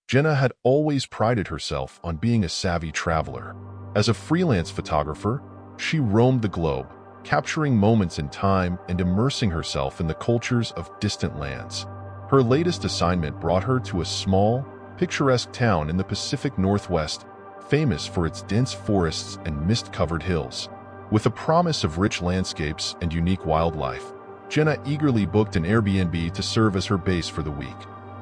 Jenna had always prided herself on being a savvy traveler. As a freelance photographer, she roamed the globe, capturing moments in time and immersing herself in the cultures of distant lands. Her latest assignment brought her to a small, picturesque town in the Pacific Northwest, famous for its dense forests and mist-covered hills. With a promise of rich landscapes and unique wildlife, Jenna eagerly booked an Airbnb to serve as her base for the week.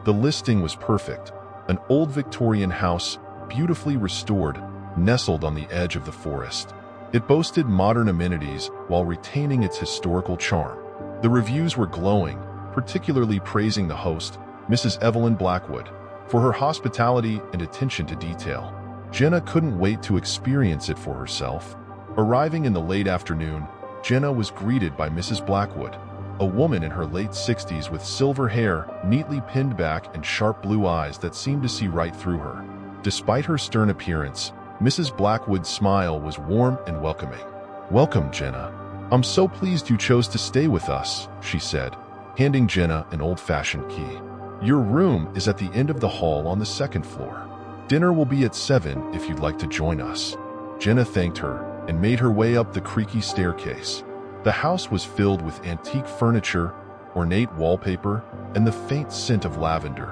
The listing was perfect: an old Victorian house, beautifully restored, nestled on the edge of the forest. It boasted modern amenities while retaining its historical charm. The reviews were glowing, particularly praising the host, Mrs. Evelyn Blackwood, for her hospitality and attention to detail. Jenna couldn't wait to experience it for herself. Arriving in the late afternoon, Jenna was greeted by Mrs. Blackwood, a woman in her late 60s with silver hair, neatly pinned back, and sharp blue eyes that seemed to see right through her. Despite her stern appearance, Mrs. Blackwood's smile was warm and welcoming. "Welcome, Jenna. I'm so pleased you chose to stay with us," she said, handing Jenna an old-fashioned key. "Your room is at the end of the hall on the second floor. Dinner will be at 7 if you'd like to join us." Jenna thanked her and made her way up the creaky staircase. The house was filled with antique furniture, ornate wallpaper, and the faint scent of lavender.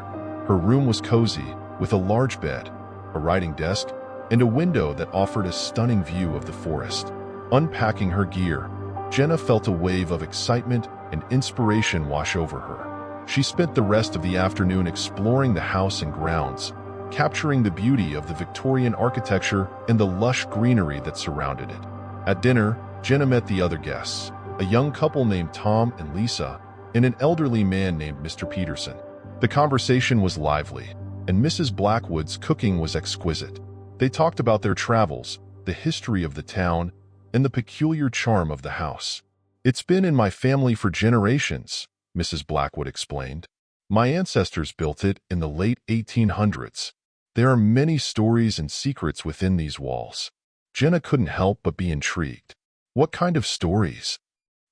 Her room was cozy, with a large bed, a writing desk, and a window that offered a stunning view of the forest. Unpacking her gear, Jenna felt a wave of excitement and inspiration wash over her. She spent the rest of the afternoon exploring the house and grounds, capturing the beauty of the Victorian architecture and the lush greenery that surrounded it. At dinner, Jenna met the other guests, a young couple named Tom and Lisa, and an elderly man named Mr. Peterson. The conversation was lively, and Mrs. Blackwood's cooking was exquisite. They talked about their travels, the history of the town, and the peculiar charm of the house. "It's been in my family for generations," Mrs. Blackwood explained. "My ancestors built it in the late 1800s. There are many stories and secrets within these walls." Jenna couldn't help but be intrigued. "What kind of stories?"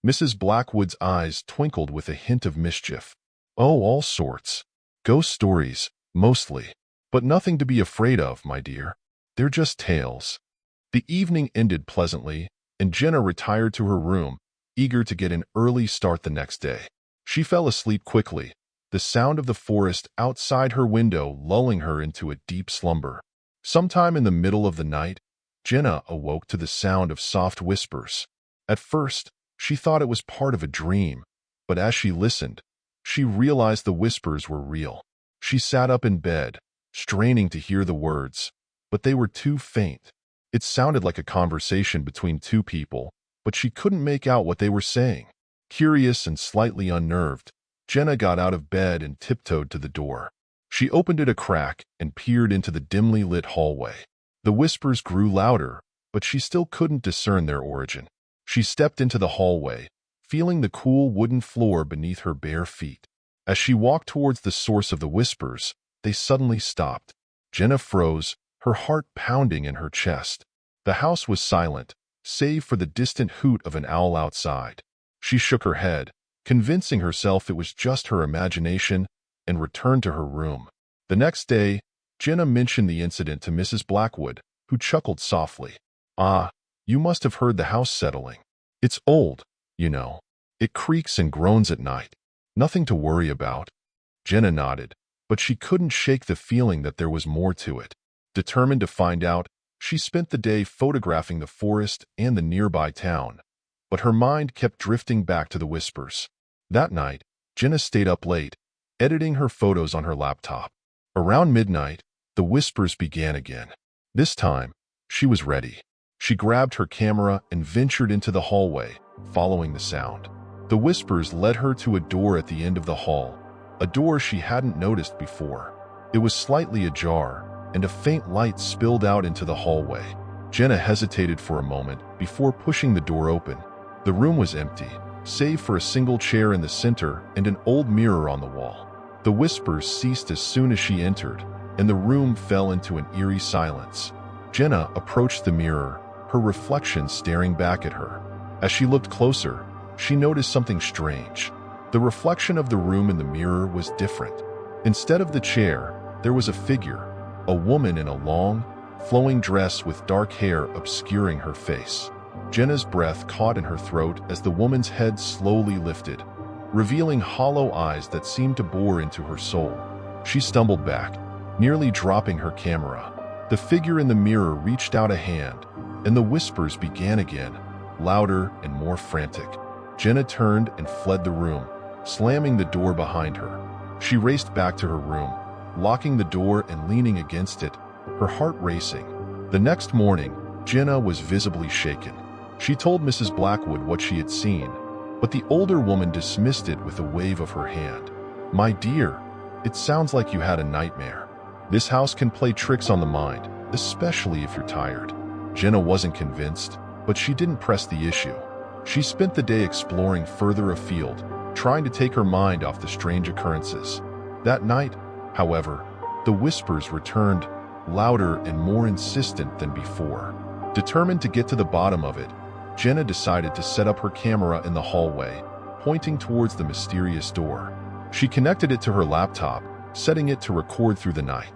Mrs. Blackwood's eyes twinkled with a hint of mischief. "Oh, all sorts. Ghost stories, mostly. But nothing to be afraid of, my dear. They're just tales." The evening ended pleasantly, and Jenna retired to her room, eager to get an early start the next day. She fell asleep quickly, the sound of the forest outside her window lulling her into a deep slumber. Sometime in the middle of the night, Jenna awoke to the sound of soft whispers. At first, she thought it was part of a dream, but as she listened, she realized the whispers were real. She sat up in bed, straining to hear the words, but they were too faint. It sounded like a conversation between two people, but she couldn't make out what they were saying. Curious and slightly unnerved, Jenna got out of bed and tiptoed to the door. She opened it a crack and peered into the dimly lit hallway. The whispers grew louder, but she still couldn't discern their origin. She stepped into the hallway, feeling the cool wooden floor beneath her bare feet. As she walked towards the source of the whispers, they suddenly stopped. Jenna froze, her heart pounding in her chest. The house was silent, save for the distant hoot of an owl outside. She shook her head, convincing herself it was just her imagination, and returned to her room. The next day, Jenna mentioned the incident to Mrs. Blackwood, who chuckled softly. "Ah, you must have heard the house settling. It's old, you know. It creaks and groans at night. Nothing to worry about." Jenna nodded, but she couldn't shake the feeling that there was more to it. Determined to find out, she spent the day photographing the forest and the nearby town, but her mind kept drifting back to the whispers. That night, Jenna stayed up late, editing her photos on her laptop. Around midnight, the whispers began again. This time, she was ready. She grabbed her camera and ventured into the hallway, following the sound. The whispers led her to a door at the end of the hall, a door she hadn't noticed before. It was slightly ajar, and a faint light spilled out into the hallway. Jenna hesitated for a moment before pushing the door open. The room was empty, save for a single chair in the center and an old mirror on the wall. The whispers ceased as soon as she entered, and the room fell into an eerie silence. Jenna approached the mirror, her reflection staring back at her. As she looked closer, she noticed something strange. The reflection of the room in the mirror was different. Instead of the chair, there was a figure, a woman in a long, flowing dress with dark hair obscuring her face. Jenna's breath caught in her throat as the woman's head slowly lifted, revealing hollow eyes that seemed to bore into her soul. She stumbled back, nearly dropping her camera. The figure in the mirror reached out a hand, and the whispers began again, louder and more frantic. Jenna turned and fled the room, slamming the door behind her. She raced back to her room, locking the door and leaning against it, her heart racing. The next morning, Jenna was visibly shaken. She told Mrs. Blackwood what she had seen, but the older woman dismissed it with a wave of her hand. "My dear, it sounds like you had a nightmare. This house can play tricks on the mind, especially if you're tired." Jenna wasn't convinced, but she didn't press the issue. She spent the day exploring further afield, trying to take her mind off the strange occurrences. That night, however, the whispers returned, louder and more insistent than before. Determined to get to the bottom of it, Jenna decided to set up her camera in the hallway, pointing towards the mysterious door. She connected it to her laptop, setting it to record through the night.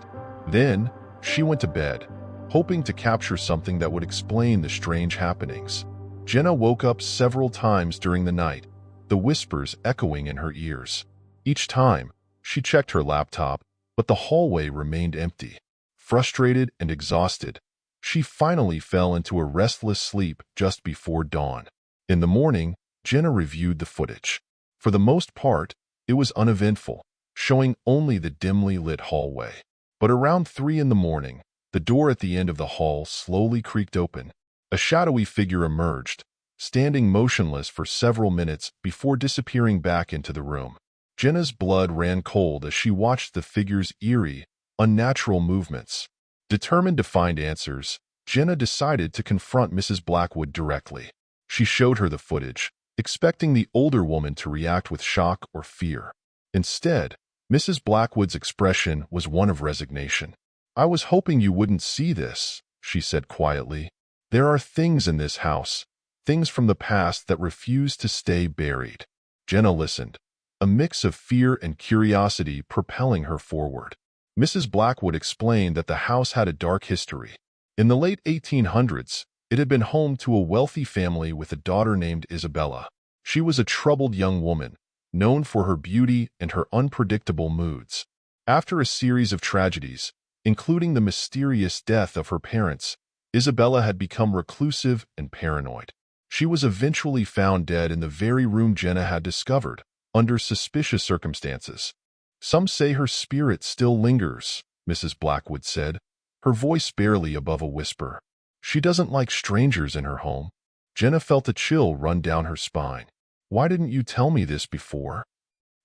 Then, she went to bed, hoping to capture something that would explain the strange happenings. Jenna woke up several times during the night, the whispers echoing in her ears. Each time, she checked her laptop, but the hallway remained empty. Frustrated and exhausted, she finally fell into a restless sleep just before dawn. In the morning, Jenna reviewed the footage. For the most part, it was uneventful, showing only the dimly lit hallway. But around 3 in the morning, the door at the end of the hall slowly creaked open. A shadowy figure emerged, standing motionless for several minutes before disappearing back into the room. Jenna's blood ran cold as she watched the figure's eerie, unnatural movements. Determined to find answers, Jenna decided to confront Mrs. Blackwood directly. She showed her the footage, expecting the older woman to react with shock or fear. Instead, Mrs. Blackwood's expression was one of resignation. "I was hoping you wouldn't see this," she said quietly. "There are things in this house, things from the past that refuse to stay buried." Jenna listened, a mix of fear and curiosity propelling her forward. Mrs. Blackwood explained that the house had a dark history. In the late 1800s, it had been home to a wealthy family with a daughter named Isabella. She was a troubled young woman, known for her beauty and her unpredictable moods. After a series of tragedies, including the mysterious death of her parents, Isabella had become reclusive and paranoid. She was eventually found dead in the very room Jenna had discovered, under suspicious circumstances. "Some say her spirit still lingers," Mrs. Blackwood said, her voice barely above a whisper. "She doesn't like strangers in her home." Jenna felt a chill run down her spine. "Why didn't you tell me this before?"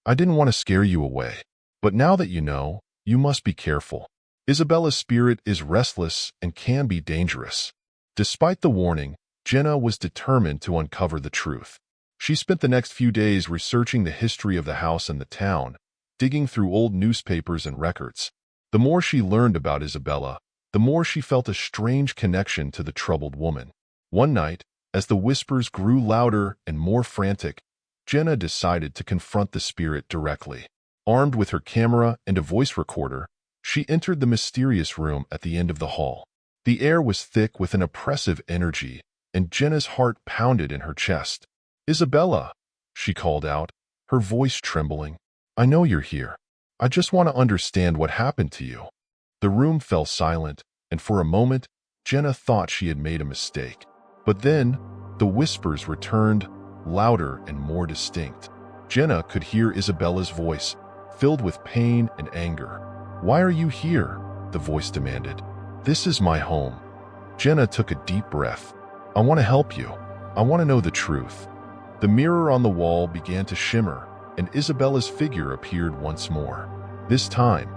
"I didn't want to scare you away. But now that you know, you must be careful. Isabella's spirit is restless and can be dangerous." Despite the warning, Jenna was determined to uncover the truth. She spent the next few days researching the history of the house and the town, digging through old newspapers and records. The more she learned about Isabella, the more she felt a strange connection to the troubled woman. One night, as the whispers grew louder and more frantic, Jenna decided to confront the spirit directly. Armed with her camera and a voice recorder, she entered the mysterious room at the end of the hall. The air was thick with an oppressive energy, and Jenna's heart pounded in her chest. "Isabella," she called out, her voice trembling. "I know you're here. I just want to understand what happened to you." The room fell silent, and for a moment, Jenna thought she had made a mistake. But then, the whispers returned, louder and more distinct. Jenna could hear Isabella's voice, filled with pain and anger. "Why are you here?" the voice demanded. "This is my home." Jenna took a deep breath. "I want to help you. I want to know the truth." The mirror on the wall began to shimmer, and Isabella's figure appeared once more. This time,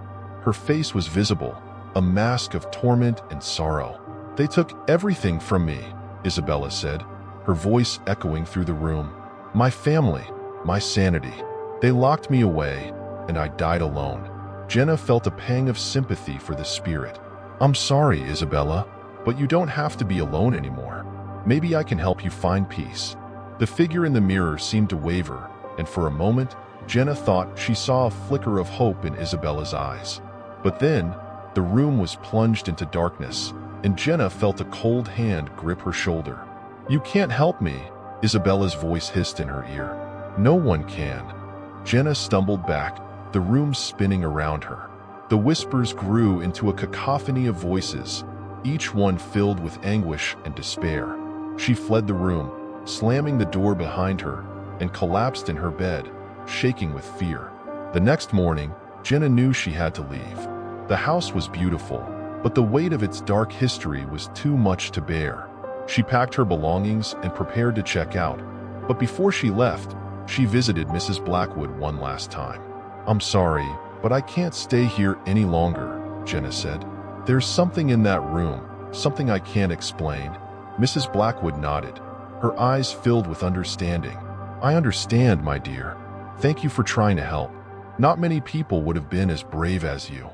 her face was visible, a mask of torment and sorrow. "They took everything from me," Isabella said, her voice echoing through the room. "My family, my sanity. They locked me away, and I died alone." Jenna felt a pang of sympathy for the spirit. "I'm sorry, Isabella, but you don't have to be alone anymore. Maybe I can help you find peace." The figure in the mirror seemed to waver, and for a moment, Jenna thought she saw a flicker of hope in Isabella's eyes. But then, the room was plunged into darkness, and Jenna felt a cold hand grip her shoulder. "You can't help me," Isabella's voice hissed in her ear. "No one can." Jenna stumbled back, the room spinning around her. The whispers grew into a cacophony of voices, each one filled with anguish and despair. She fled the room, slamming the door behind her, and collapsed in her bed, shaking with fear. The next morning, Jenna knew she had to leave. The house was beautiful, but the weight of its dark history was too much to bear. She packed her belongings and prepared to check out, but before she left, she visited Mrs. Blackwood one last time. "I'm sorry, but I can't stay here any longer," Jenna said. "There's something in that room, something I can't explain." Mrs. Blackwood nodded, her eyes filled with understanding. "I understand, my dear. Thank you for trying to help. Not many people would have been as brave as you."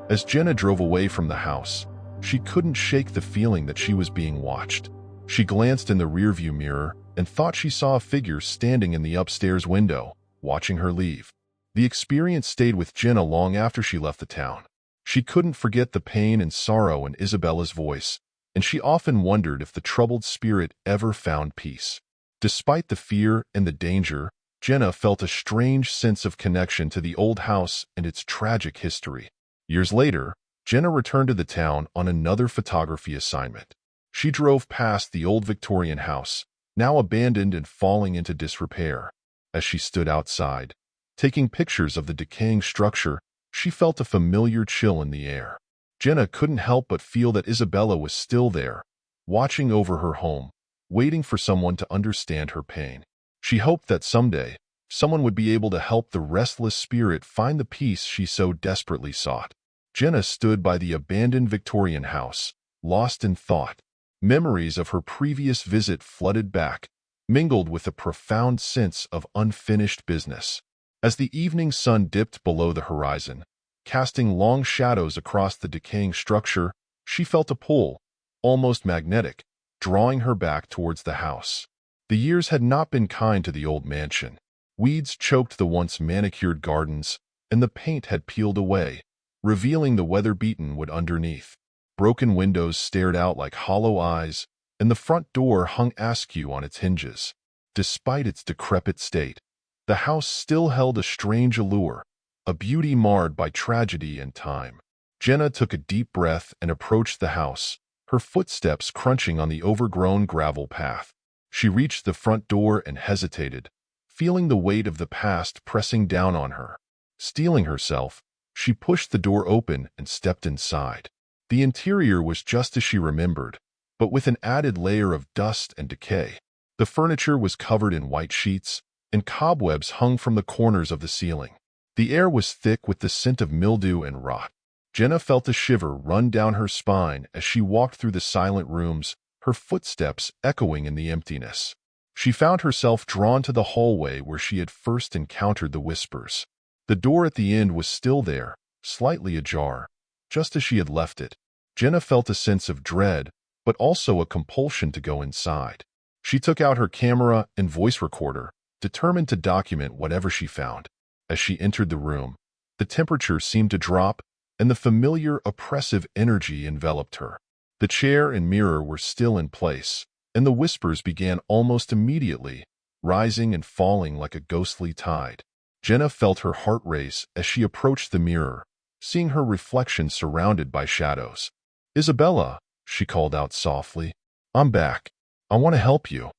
As Jenna drove away from the house, she couldn't shake the feeling that she was being watched. She glanced in the rearview mirror and thought she saw a figure standing in the upstairs window, watching her leave. The experience stayed with Jenna long after she left the town. She couldn't forget the pain and sorrow in Isabella's voice, and she often wondered if the troubled spirit ever found peace. Despite the fear and the danger, Jenna felt a strange sense of connection to the old house and its tragic history. Years later, Jenna returned to the town on another photography assignment. She drove past the old Victorian house, now abandoned and falling into disrepair. As she stood outside, taking pictures of the decaying structure, she felt a familiar chill in the air. Jenna couldn't help but feel that Isabella was still there, watching over her home, waiting for someone to understand her pain. She hoped that someday, someone would be able to help the restless spirit find the peace she so desperately sought. Jenna stood by the abandoned Victorian house, lost in thought. Memories of her previous visit flooded back, mingled with a profound sense of unfinished business. As the evening sun dipped below the horizon, casting long shadows across the decaying structure, she felt a pull, almost magnetic, drawing her back towards the house. The years had not been kind to the old mansion. Weeds choked the once manicured gardens, and the paint had peeled away, revealing the weather-beaten wood underneath. Broken windows stared out like hollow eyes, and the front door hung askew on its hinges. Despite its decrepit state, the house still held a strange allure, a beauty marred by tragedy and time. Jenna took a deep breath and approached the house, her footsteps crunching on the overgrown gravel path. She reached the front door and hesitated, feeling the weight of the past pressing down on her. Steeling herself, she pushed the door open and stepped inside. The interior was just as she remembered, but with an added layer of dust and decay. The furniture was covered in white sheets, and cobwebs hung from the corners of the ceiling. The air was thick with the scent of mildew and rot. Jenna felt a shiver run down her spine as she walked through the silent rooms, her footsteps echoing in the emptiness. She found herself drawn to the hallway where she had first encountered the whispers. The door at the end was still there, slightly ajar, just as she had left it. Jenna felt a sense of dread, but also a compulsion to go inside. She took out her camera and voice recorder, determined to document whatever she found. As she entered the room, the temperature seemed to drop, and the familiar oppressive energy enveloped her. The chair and mirror were still in place, and the whispers began almost immediately, rising and falling like a ghostly tide. Jenna felt her heart race as she approached the mirror, seeing her reflection surrounded by shadows. "Isabella," she called out softly, "I'm back. I want to help you."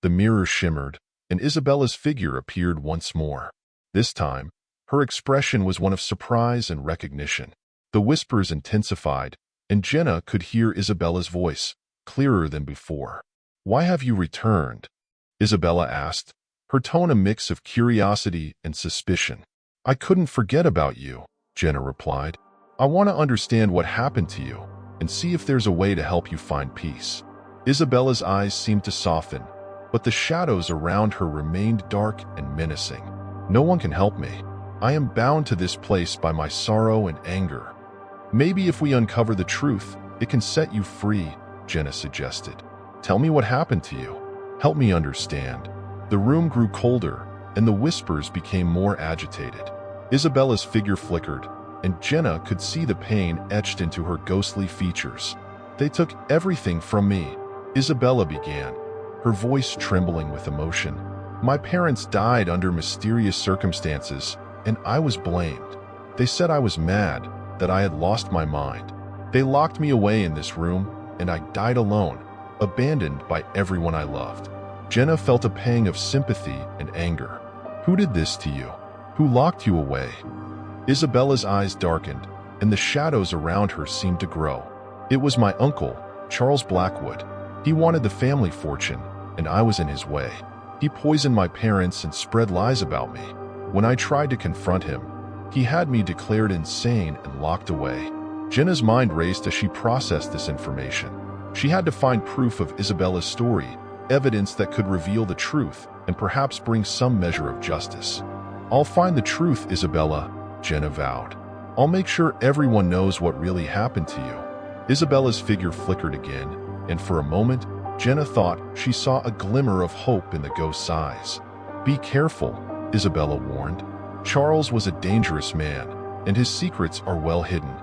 The mirror shimmered, and Isabella's figure appeared once more. This time, her expression was one of surprise and recognition. The whispers intensified, and Jenna could hear Isabella's voice, clearer than before. "Why have you returned?" Isabella asked, her tone a mix of curiosity and suspicion. "I couldn't forget about you," Jenna replied. "I want to understand what happened to you, and see if there's a way to help you find peace." Isabella's eyes seemed to soften, but the shadows around her remained dark and menacing. "No one can help me. I am bound to this place by my sorrow and anger. Maybe if we uncover the truth, it can set you free," Jenna suggested. "Tell me what happened to you. Help me understand." The room grew colder, and the whispers became more agitated. Isabella's figure flickered, and Jenna could see the pain etched into her ghostly features. "They took everything from me," Isabella began, her voice trembling with emotion. "My parents died under mysterious circumstances, and I was blamed. They said I was mad, that I had lost my mind. They locked me away in this room, and I died alone, abandoned by everyone I loved." Jenna felt a pang of sympathy and anger. "Who did this to you? Who locked you away?" Isabella's eyes darkened, and the shadows around her seemed to grow. "It was my uncle, Charles Blackwood. He wanted the family fortune, and I was in his way. He poisoned my parents and spread lies about me. When I tried to confront him, he had me declared insane and locked away." Jenna's mind raced as she processed this information. She had to find proof of Isabella's story, evidence that could reveal the truth and perhaps bring some measure of justice. "I'll find the truth, Isabella," Jenna vowed. "I'll make sure everyone knows what really happened to you." Isabella's figure flickered again, and for a moment, Jenna thought she saw a glimmer of hope in the ghost's eyes. "Be careful," Isabella warned. "Charles was a dangerous man, and his secrets are well hidden."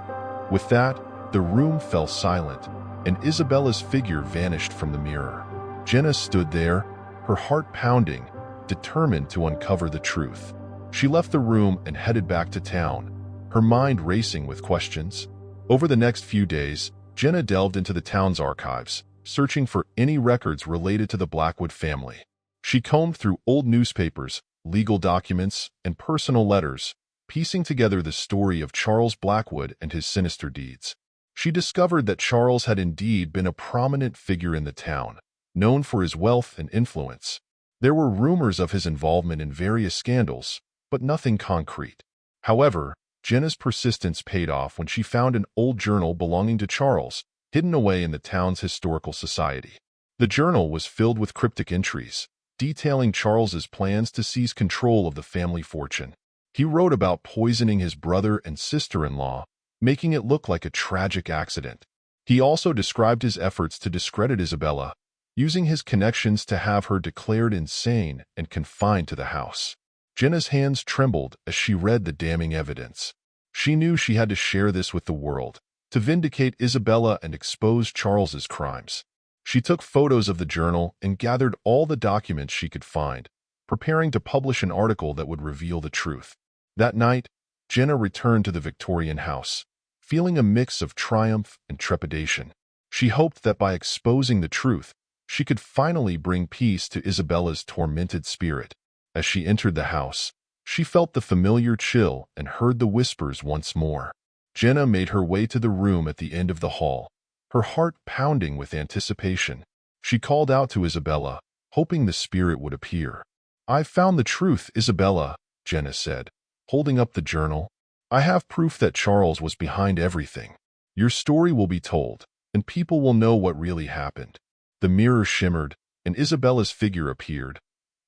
With that, the room fell silent, and Isabella's figure vanished from the mirror. Jenna stood there, her heart pounding, determined to uncover the truth. She left the room and headed back to town, her mind racing with questions. Over the next few days, Jenna delved into the town's archives, searching for any records related to the Blackwood family. She combed through old newspapers, legal documents, and personal letters, piecing together the story of Charles Blackwood and his sinister deeds. She discovered that Charles had indeed been a prominent figure in the town, known for his wealth and influence. There were rumors of his involvement in various scandals, but nothing concrete. However, Jenna's persistence paid off when she found an old journal belonging to Charles, hidden away in the town's historical society. The journal was filled with cryptic entries, detailing Charles's plans to seize control of the family fortune. He wrote about poisoning his brother and sister-in-law, making it look like a tragic accident. He also described his efforts to discredit Isabella, using his connections to have her declared insane and confined to the house. Jenna's hands trembled as she read the damning evidence. She knew she had to share this with the world, to vindicate Isabella and expose Charles's crimes. She took photos of the journal and gathered all the documents she could find, preparing to publish an article that would reveal the truth. That night, Jenna returned to the Victorian house, feeling a mix of triumph and trepidation. She hoped that by exposing the truth, she could finally bring peace to Isabella's tormented spirit. As she entered the house, she felt the familiar chill and heard the whispers once more. Jenna made her way to the room at the end of the hall, her heart pounding with anticipation. She called out to Isabella, hoping the spirit would appear. "I've found the truth, Isabella," Jenna said, holding up the journal. "I have proof that Charles was behind everything. Your story will be told, and people will know what really happened." The mirror shimmered, and Isabella's figure appeared,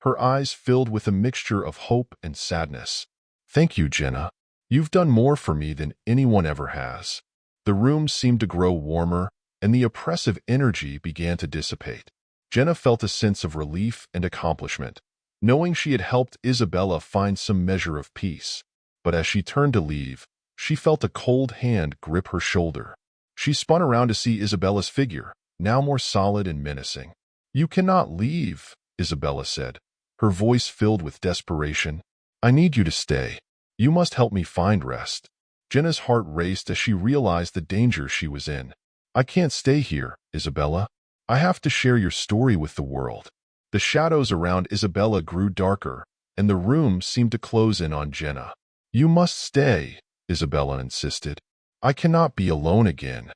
her eyes filled with a mixture of hope and sadness. "Thank you, Jenna. You've done more for me than anyone ever has." The room seemed to grow warmer, and the oppressive energy began to dissipate. Jenna felt a sense of relief and accomplishment, knowing she had helped Isabella find some measure of peace. But as she turned to leave, she felt a cold hand grip her shoulder. She spun around to see Isabella's figure, now more solid and menacing. "You cannot leave," Isabella said, her voice filled with desperation. "I need you to stay. You must help me find rest." Jenna's heart raced as she realized the danger she was in. "I can't stay here, Isabella. I have to share your story with the world." The shadows around Isabella grew darker, and the room seemed to close in on Jenna. "You must stay," Isabella insisted. "I cannot be alone again."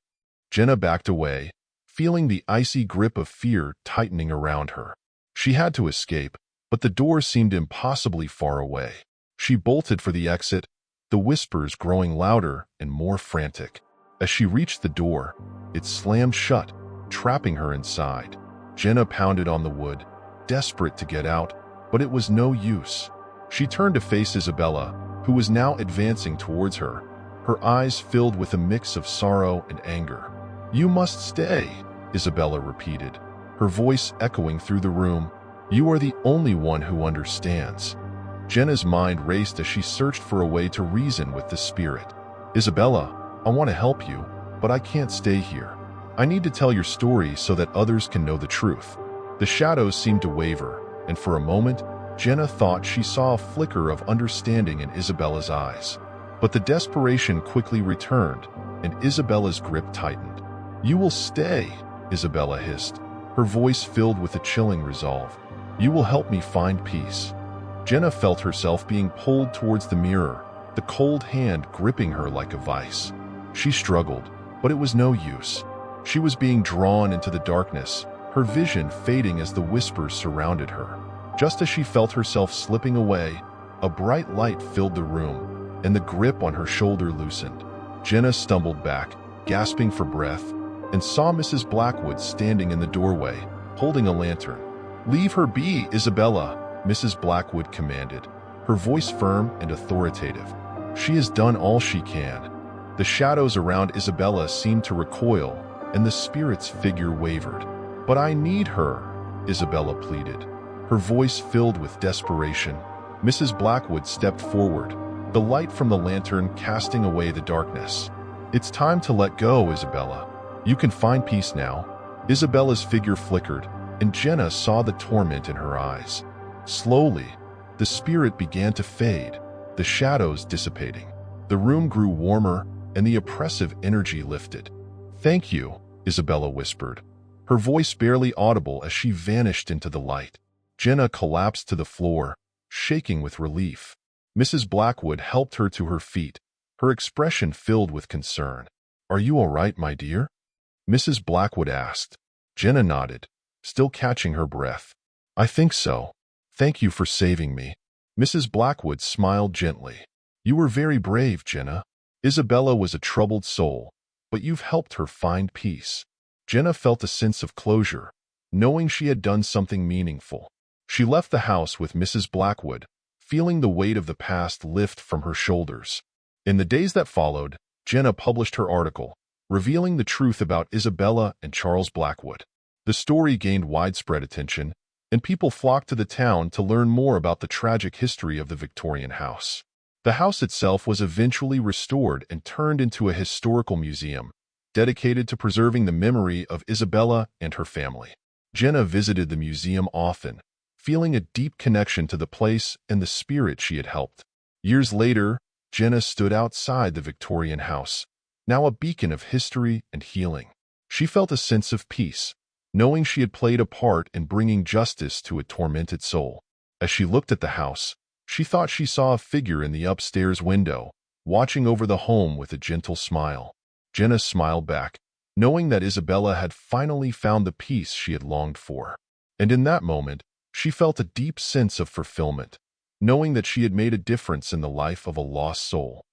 Jenna backed away, feeling the icy grip of fear tightening around her. She had to escape, but the door seemed impossibly far away. She bolted for the exit, the whispers growing louder and more frantic. As she reached the door, it slammed shut, trapping her inside. Jenna pounded on the wood, desperate to get out, but it was no use. She turned to face Isabella, who was now advancing towards her, her eyes filled with a mix of sorrow and anger. "You must stay," Isabella repeated, her voice echoing through the room. "You are the only one who understands." Jenna's mind raced as she searched for a way to reason with the spirit. Isabella, I want to help you, but I can't stay here. I need to tell your story so that others can know the truth. The shadows seemed to waver, and for a moment, Jenna thought she saw a flicker of understanding in Isabella's eyes. But the desperation quickly returned, and Isabella's grip tightened. You will stay, Isabella hissed, her voice filled with a chilling resolve. You will help me find peace. Jenna felt herself being pulled towards the mirror, the cold hand gripping her like a vice. She struggled, but it was no use. She was being drawn into the darkness, her vision fading as the whispers surrounded her. Just as she felt herself slipping away, a bright light filled the room, and the grip on her shoulder loosened. Jenna stumbled back, gasping for breath, and saw Mrs. Blackwood standing in the doorway, holding a lantern. Leave her be, Isabella, Mrs. Blackwood commanded, her voice firm and authoritative. She has done all she can. The shadows around Isabella seemed to recoil, and the spirit's figure wavered. But I need her, Isabella pleaded, her voice filled with desperation. Mrs. Blackwood stepped forward, the light from the lantern casting away the darkness. It's time to let go, Isabella. You can find peace now. Isabella's figure flickered, and Jenna saw the torment in her eyes. Slowly, the spirit began to fade, the shadows dissipating. The room grew warmer, and the oppressive energy lifted. Thank you, Isabella whispered, her voice barely audible as she vanished into the light. Jenna collapsed to the floor, shaking with relief. Mrs. Blackwood helped her to her feet, her expression filled with concern. Are you all right, my dear? Mrs. Blackwood asked. Jenna nodded, still catching her breath. I think so. Thank you for saving me. Mrs. Blackwood smiled gently. You were very brave, Jenna. Isabella was a troubled soul, but you've helped her find peace. Jenna felt a sense of closure, knowing she had done something meaningful. She left the house with Mrs. Blackwood, feeling the weight of the past lift from her shoulders. In the days that followed, Jenna published her article, revealing the truth about Isabella and Charles Blackwood. The story gained widespread attention, and people flocked to the town to learn more about the tragic history of the Victorian house. The house itself was eventually restored and turned into a historical museum, dedicated to preserving the memory of Isabella and her family. Jenna visited the museum often, feeling a deep connection to the place and the spirit she had helped. Years later, Jenna stood outside the Victorian house, now a beacon of history and healing. She felt a sense of peace, knowing she had played a part in bringing justice to a tormented soul. As she looked at the house, she thought she saw a figure in the upstairs window, watching over the home with a gentle smile. Jenna smiled back, knowing that Isabella had finally found the peace she had longed for. And in that moment, she felt a deep sense of fulfillment, knowing that she had made a difference in the life of a lost soul.